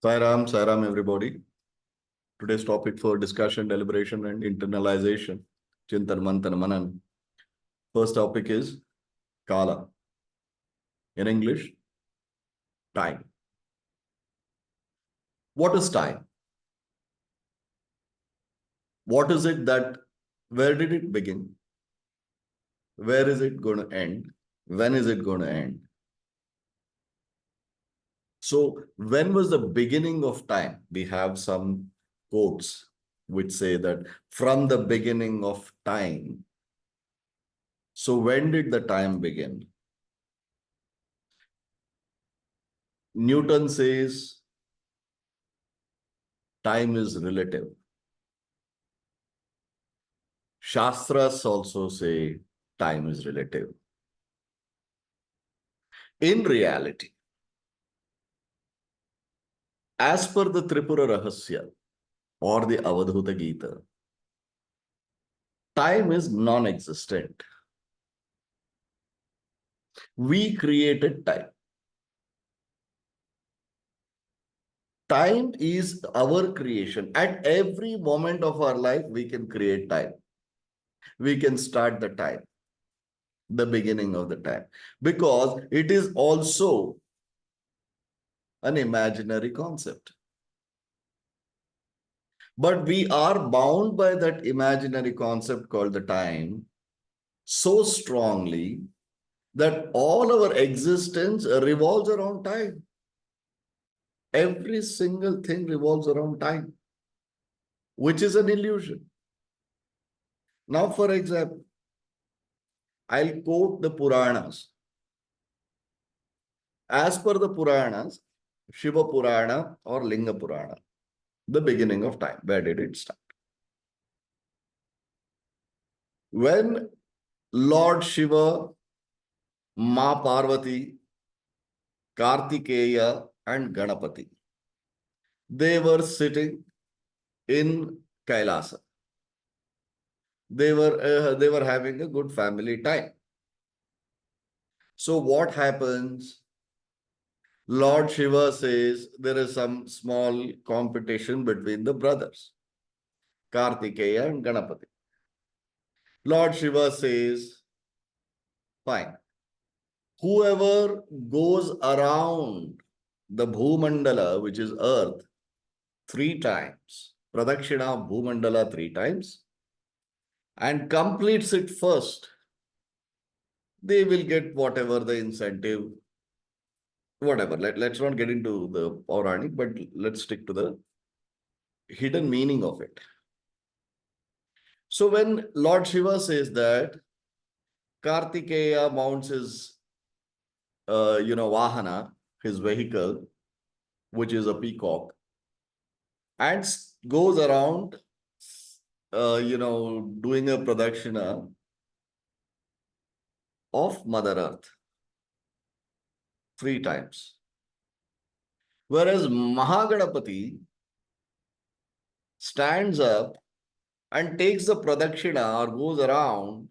Sai Ram, everybody. Today's topic for discussion, deliberation, and internalization. Chintan Manthan Manan. First topic is Kala. In English, time. What is time? What is it that, where did it begin? Where is it going to end? When is it going to end? So, when was the beginning of time? We have some quotes which say that from the beginning of time. So, when did the time begin? Newton says time is relative. Shastras also say time is relative. In reality, as per the Tripura Rahasya or the Avadhuta Gita, time is non-existent. We created time. Time is our creation. At every moment of our life, we can create time. We can start the time, the beginning of the time, because it is also an imaginary concept. But we are bound by that imaginary concept called the time so strongly that all our existence revolves around time. Every single thing revolves around time, which is an illusion. Now, for example, I'll quote the Puranas. As per the Puranas, Shiva Purana or Linga Purana, the beginning of time, where did it start? When Lord Shiva, Ma Parvati, Kartikeya, and Ganapati, they were sitting in Kailasa. They were having a good family time. So what happens? Lord Shiva says there is some small competition between the brothers, Kartikeya and Ganapati. Lord Shiva says, fine. Whoever goes around the Bhumandala, which is earth, 3 times, Pradakshina Bhumandala 3 times, and completes it first, they will get whatever the incentive, whatever. Let's not get into the Puranic, but let's stick to the hidden meaning of it. So when Lord Shiva says that Kartikeya mounts his, Vahana, his vehicle, which is a peacock, and goes around, doing a pradakshina of Mother Earth 3 times. Whereas Mahaganapati stands up and takes the pradakshina or goes around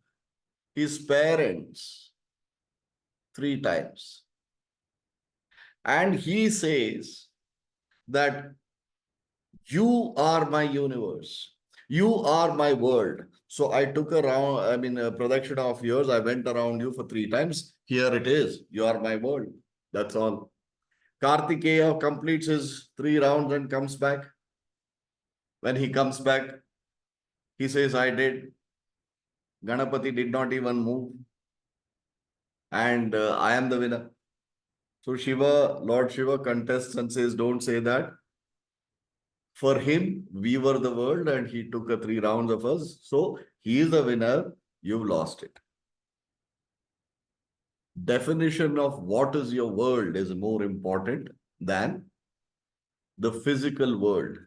his parents 3 times. And he says that you are my universe. You are my world. So I took a pradakshina of yours. I went around you for 3 times. Here it is. You are my world. That's all. Kartikeya completes his 3 rounds and comes back. When he comes back, he says, I did. Ganapati did not even move. And I am the winner. So Lord Shiva contests and says, don't say that. For him, we were the world and he took 3 rounds of us. So he is the winner. You've lost it. Definition of what is your world is more important than the physical world.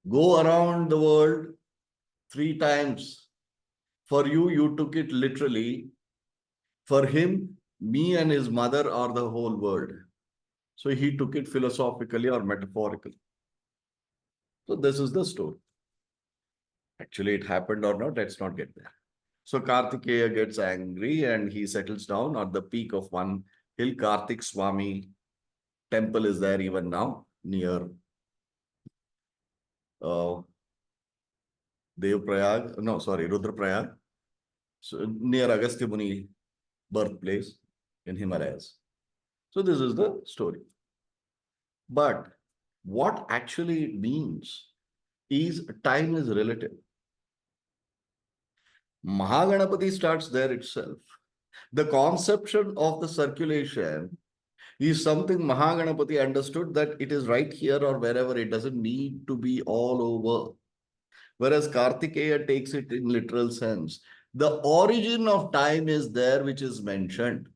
Go around the world 3 times. For you, you took it literally. For him, me and his mother are the whole world. So he took it philosophically or metaphorically. So this is the story. Actually, it happened or not, let's not get there. So Kartikeya gets angry and he settles down at the peak of one hill. Kartik Swami temple is there even now near uh, Dev no, sorry, Rudraprayag. So near Agastya Muni birthplace in Himalayas. So this is the story. But what actually it means is time is relative. Mahaganapati starts there itself. The conception of the circulation is something Mahaganapati understood that it is right here or wherever. It doesn't need to be all over. Whereas Kartikeya takes it in literal sense. The origin of time is there, which is mentioned.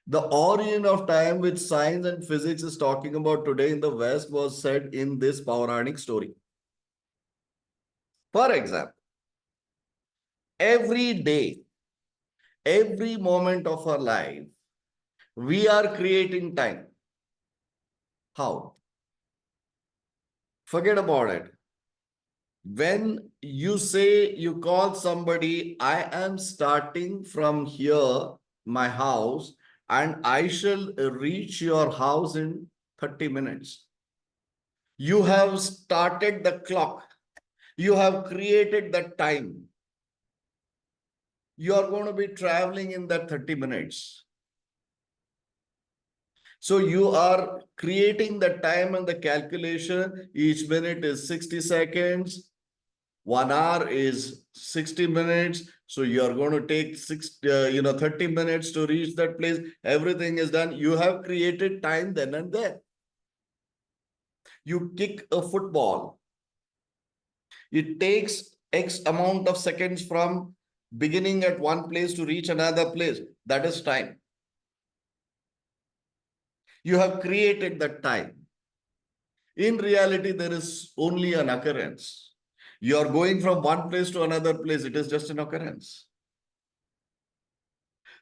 The origin of time, which science and physics is talking about today in the West, was said in this Puranic story. For example, every day, every moment of our life, we are creating time. How? Forget about it. When you say you call somebody, I am starting from here, my house, and I shall reach your house in 30 minutes. You have started the clock. You have created the time. You are going to be traveling in that 30 minutes. So you are creating the time and the calculation. Each minute is 60 seconds. 1 hour is 60 minutes. So you are going to take 30 minutes to reach that place. Everything is done. You have created time then and there. You kick a football. It takes X amount of seconds from beginning at one place to reach another place. That is time. You have created that time. In reality, there is only an occurrence. You are going from one place to another place. It is just an occurrence.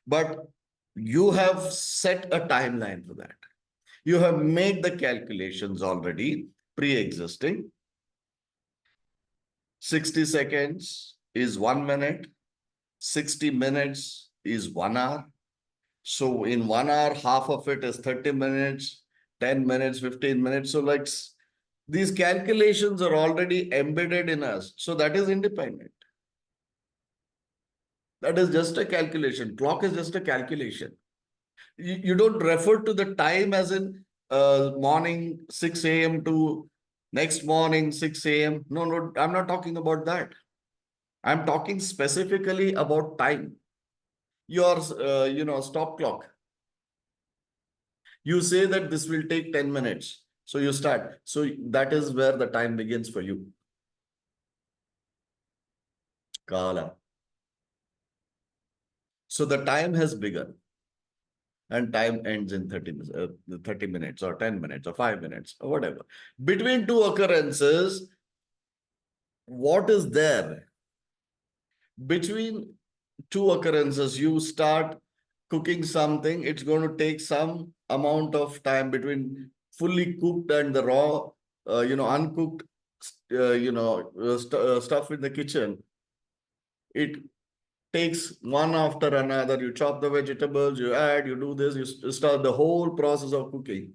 But you have set a timeline for that. You have made the calculations already pre-existing. 60 seconds is 1 minute. 60 minutes is 1 hour. So in 1 hour, half of it is 30 minutes, 10 minutes, 15 minutes. So like these calculations are already embedded in us. So that is independent. That is just a calculation. Clock is just a calculation. You don't refer to the time as in morning 6 a.m. to next morning 6 a.m. No, no, I'm not talking about that. I'm talking specifically about time. Your, stop clock. You say that this will take 10 minutes. So you start. So that is where the time begins for you. Kala. So the time has begun and time ends in 30 minutes or 10 minutes or 5 minutes or whatever. Between two occurrences, what is there? Between two occurrences, you start cooking something, it's going to take some amount of time between fully cooked and the raw, uncooked, stuff in the kitchen. It takes one after another. You chop the vegetables, you add, you do this, you start the whole process of cooking.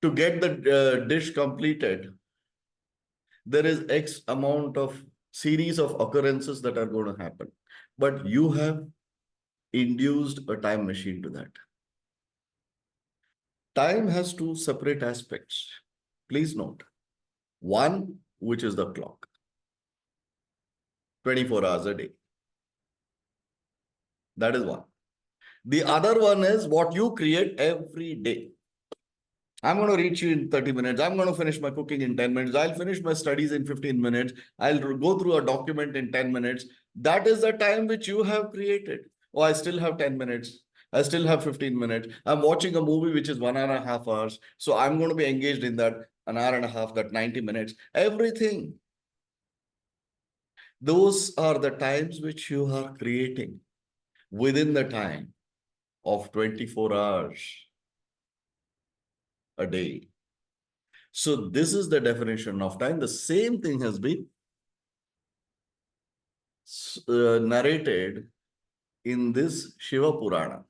To get the dish completed, there is X amount of series of occurrences that are going to happen. But you have induced a time machine to that. Time has two separate aspects. Please note. One, which is the clock, 24 hours a day. That is one. The other one is what you create every day. I'm going to reach you in 30 minutes. I'm going to finish my cooking in 10 minutes. I'll finish my studies in 15 minutes. I'll go through a document in 10 minutes. That is the time which you have created. Oh, I still have 10 minutes. I still have 15 minutes. I'm watching a movie which is 1.5 hours. So I'm going to be engaged in that an hour and a half, that 90 minutes. Everything. Those are the times which you are creating within the time of 24 hours a day. So this is the definition of time. The same thing has been narrated in this Shiva Purana.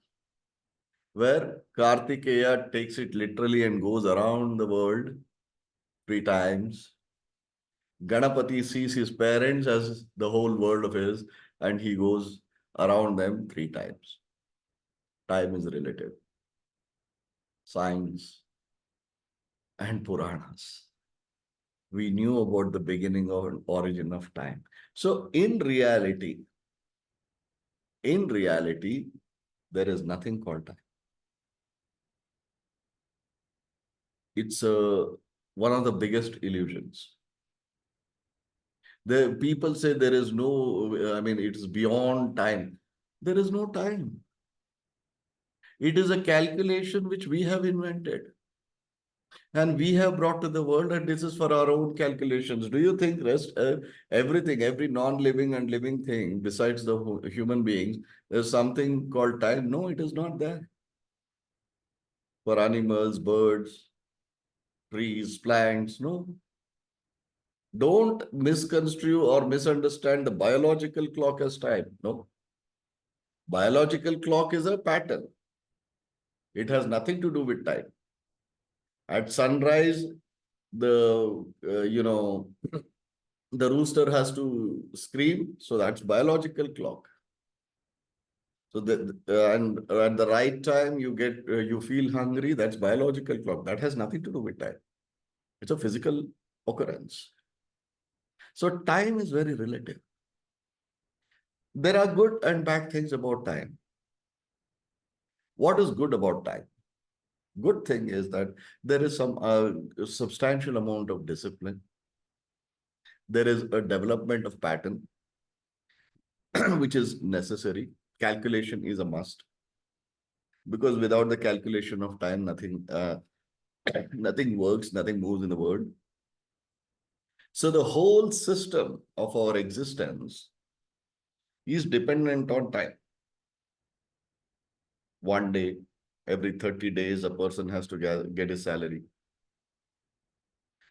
where Kartikeya takes it literally and goes around the world 3 times. Ganapati sees his parents as the whole world of his, and he goes around them 3 times. Time is relative. Science and Puranas. We knew about the beginning or origin of time. So in reality, there is nothing called time. It's one of the biggest illusions. The people say there is no, I mean, it's beyond time. There is no time. It is a calculation which we have invented and we have brought to the world, and this is for our own calculations. Do you think everything, every non-living and living thing besides the human beings, there's something called time? No, it is not there. For animals, birds, trees, plants, no. Don't misconstrue or misunderstand the biological clock as time. No. Biological clock is a pattern. It has nothing to do with time. At sunrise, the the rooster has to scream, so that's biological clock. So and at the right time you feel hungry, that's biological clock. That has nothing to do with time. It's a physical occurrence. So time is very relative. There are good and bad things about time. What is good about time? Good thing is that there is some substantial amount of discipline. There is a development of pattern, which is necessary. Calculation is a must, because without the calculation of time, nothing works, nothing moves in the world. So the whole system of our existence is dependent on time. One day, every 30 days, a person has to get his salary.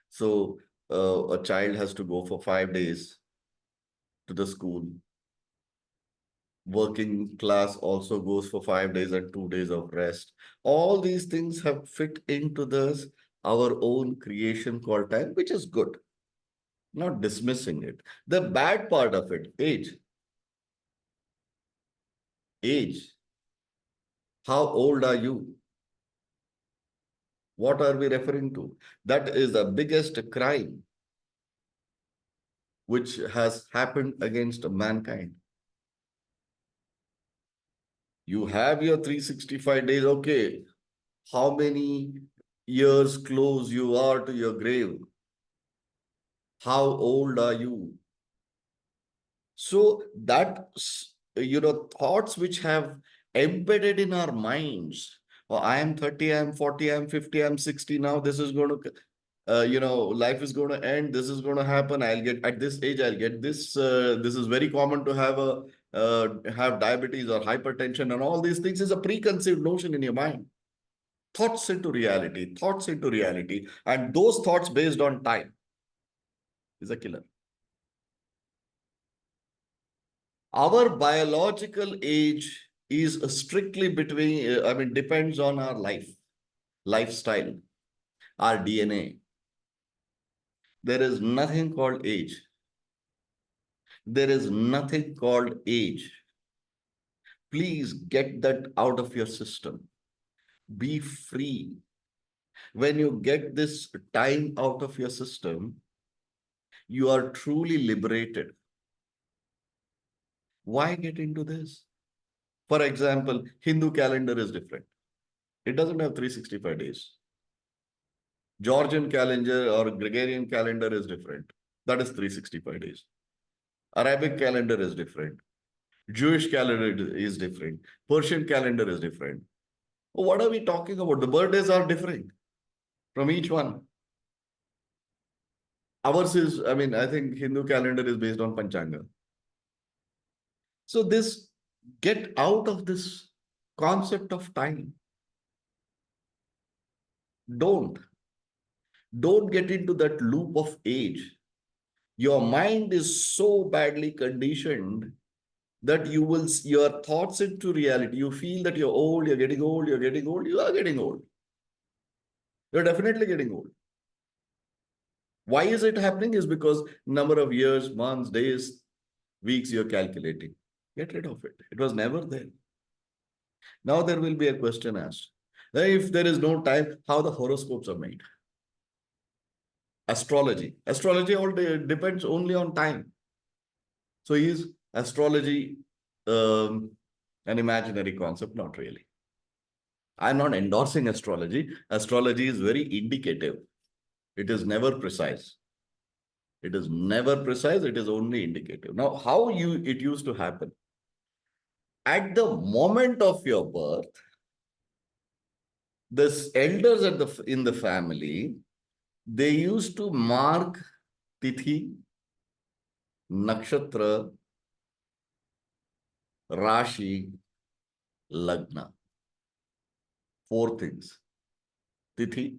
So a child has to go for 5 days to the school. Working class also goes for 5 days and 2 days of rest. All these things have fit into this, our own creation called time, which is good. Not dismissing it. The bad part of it, age. Age. How old are you? What are we referring to? That is the biggest crime which has happened against mankind. You have your 365 days, okay. How many years close you are to your grave? How old are you? So that, thoughts which have embedded in our minds. Oh, I am 30, I am 40, I am 50, I am 60 now. This is going to, life is going to end. This is going to happen. I'll get at this age, I'll get this. This is very common to have diabetes or hypertension, and all these things is a preconceived notion in your mind. Thoughts into reality, and those thoughts based on time is a killer. Our biological age is strictly depends on our lifestyle, our DNA. There is nothing called age. There is nothing called age. Please get that out of your system. Be free. When you get this time out of your system, you are truly liberated. Why get into this? For example, Hindu calendar is different. It doesn't have 365 days. Georgian calendar or Gregorian calendar is different. That is 365 days. Arabic calendar is different. Jewish calendar is different. Persian calendar is different. What are we talking about? The birthdays are different from each one. Ours is, I think Hindu calendar is based on Panchanga. So get out of this concept of time. Don't. Don't get into that loop of age. Your mind is so badly conditioned that you will, your thoughts into reality. You feel that you're old, you're getting old, you're getting old, you are getting old. You're definitely getting old. Why is it happening? Is because number of years, months, days, weeks you're calculating. Get rid of it. It was never there. Now there will be a question asked. If there is no time, how the horoscopes are made? Astrology. Astrology all depends only on time. So is astrology an imaginary concept? Not really. I'm not endorsing astrology. Astrology is very indicative. It is never precise. It is never precise. It is only indicative. Now, how it used to happen? At the moment of your birth, the elders in the family, they used to mark tithi, nakshatra, rashi, lagna. Four things. Tithi,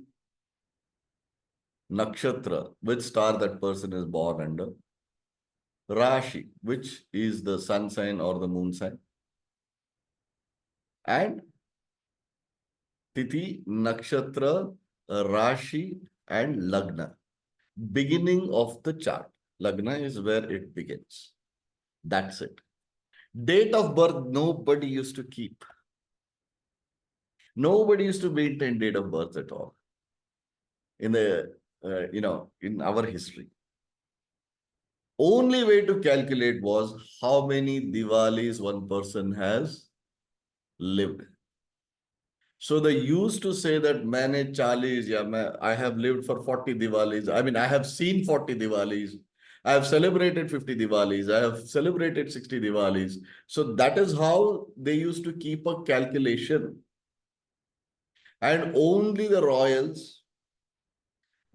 nakshatra, which star that person is born under. Rashi, which is the sun sign or the moon sign. And Tithi, Nakshatra, Rashi, and Lagna. Beginning of the chart. Lagna is where it begins. That's it. Date of birth, nobody used to keep. Nobody used to maintain date of birth at all. In the, in our history. Only way to calculate was how many Diwalis one person has lived. So they used to say that maine 40, I have lived for 40 Diwalis. I mean, I have seen 40 Diwalis. I have celebrated 50 Diwalis. I have celebrated 60 Diwalis. So that is how they used to keep a calculation. And only the royals,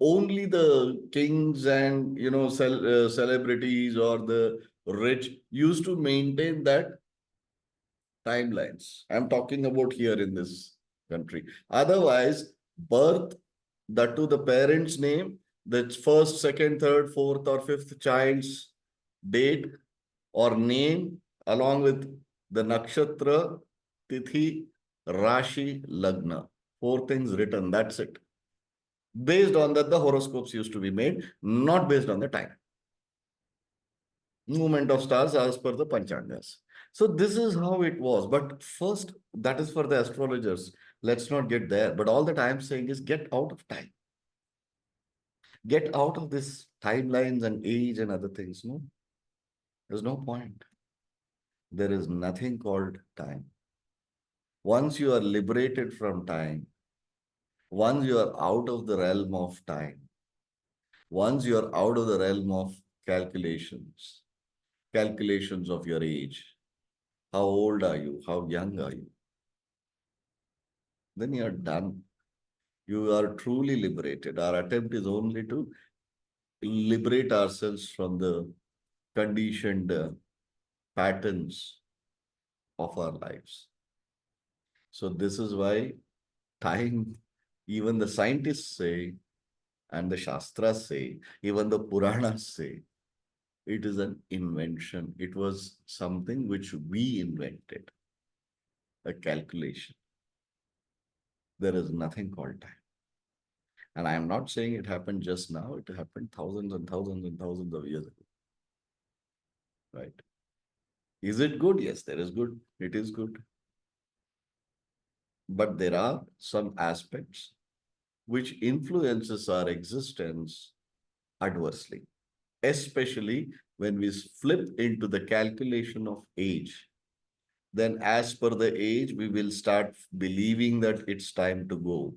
only the kings and, celebrities or the rich used to maintain that timelines. I'm talking about here in this country. Otherwise, birth, that to the parent's name, the first, second, third, fourth, or fifth child's date or name, along with the nakshatra, tithi, rashi, lagna. Four things written. That's it. Based on that, the horoscopes used to be made, not based on the time. Movement of stars as per the Panchangas. So this is how it was. But first, that is for the astrologers. Let's not get there. But all that I'm saying is get out of time. Get out of this timelines and age and other things. No, there's no point. There is nothing called time. Once you are liberated from time, once you are out of the realm of time, once you are out of the realm of calculations of your age, how old are you? How young are you? Then you are done. You are truly liberated. Our attempt is only to liberate ourselves from the conditioned patterns of our lives. So this is why time, even the scientists say, and the Shastras say, even the Puranas say, it is an invention. It was something which we invented, a calculation. There is nothing called time. And I am not saying it happened just now. It happened thousands and thousands and thousands of years ago. Right? Is it good? Yes, there is good. It is good. But there are some aspects which influences our existence adversely, especially when we flip into the calculation of age. Then as per the age, we will start believing that it's time to go.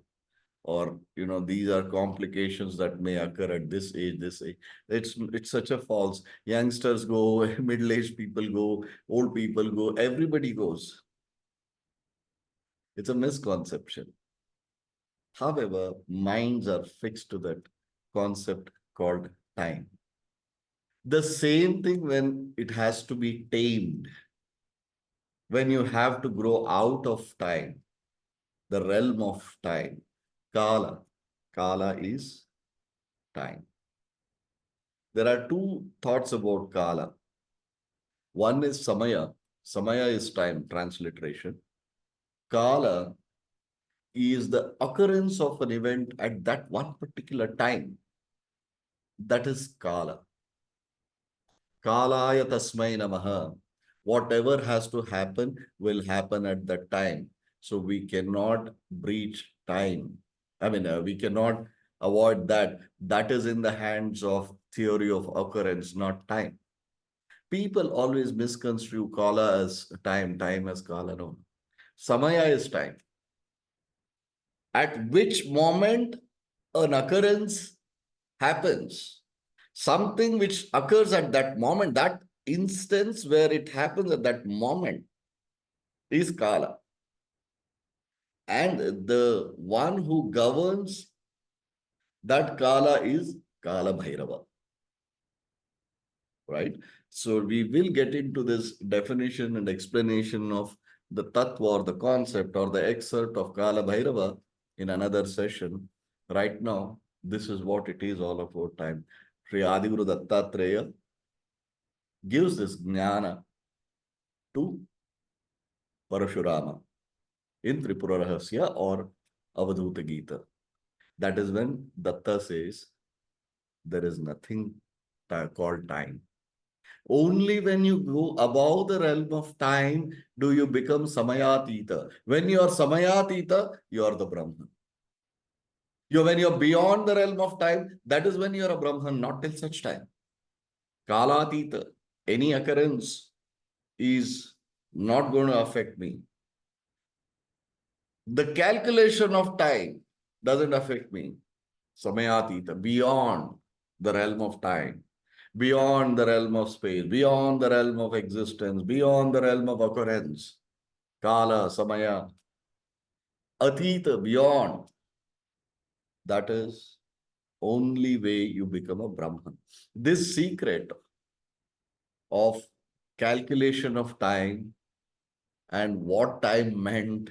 Or, these are complications that may occur at this age. It's such a false. Youngsters go, middle-aged people go, old people go, everybody goes. It's a misconception. However, minds are fixed to that concept called time. The same thing when it has to be tamed. When you have to grow out of time, the realm of time, Kala. Kala is time. There are two thoughts about Kala. One is Samaya, Samaya is time, transliteration. Kala is the occurrence of an event at that one particular time. That is Kala. Kalaya tasmai namaha. Whatever has to happen will happen at that time. So we cannot breach time. We cannot avoid that. That is in the hands of theory of occurrence, not time. People always misconstrue Kala as time, time as Kala. No. Samaya is time. At which moment an occurrence happens. Something which occurs at that moment, that instance where it happens at that moment is Kala. And the one who governs that Kala is Kala Bhairava. Right? So we will get into this definition and explanation of the tattva or the concept or the excerpt of Kala Bhairava in another session. Right now, this is what it is all about time. Sri Adiguru Dattatreya gives this jnana to Parashurama in Tripura Rahasya or Avadhuta Gita. That is when Datta says there is nothing called time. Only when you go above the realm of time do you become Samayatita. When you are Samayatita, you are the Brahman. When you're beyond the realm of time, that is when you're a Brahman, not till such time. Kalatita, any occurrence is not going to affect me. The calculation of time doesn't affect me. Samayatita, beyond the realm of time, beyond the realm of space, beyond the realm of existence, beyond the realm of occurrence. Kala, Samaya, Atita, beyond. That is only way you become a Brahman. This secret of calculation of time and what time meant,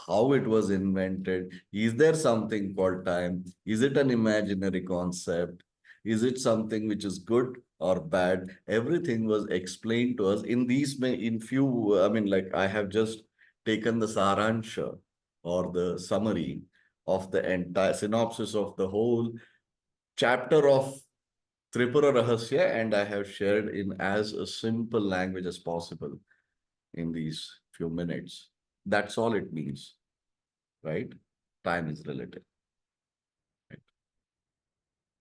how it was invented. Is there something called time? Is it an imaginary concept? Is it something which is good or bad? Everything was explained to us in these in few. Like I have just taken the Saransha or the summary of the entire synopsis of the whole chapter of Tripura Rahasya, and I have shared in as a simple language as possible in these few minutes. That's all it means, right? Time is relative. Right?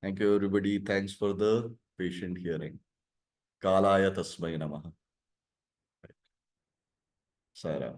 Thank you, everybody. Thanks for the patient hearing. Kalaya Tasmai Namaha. Right. Saira.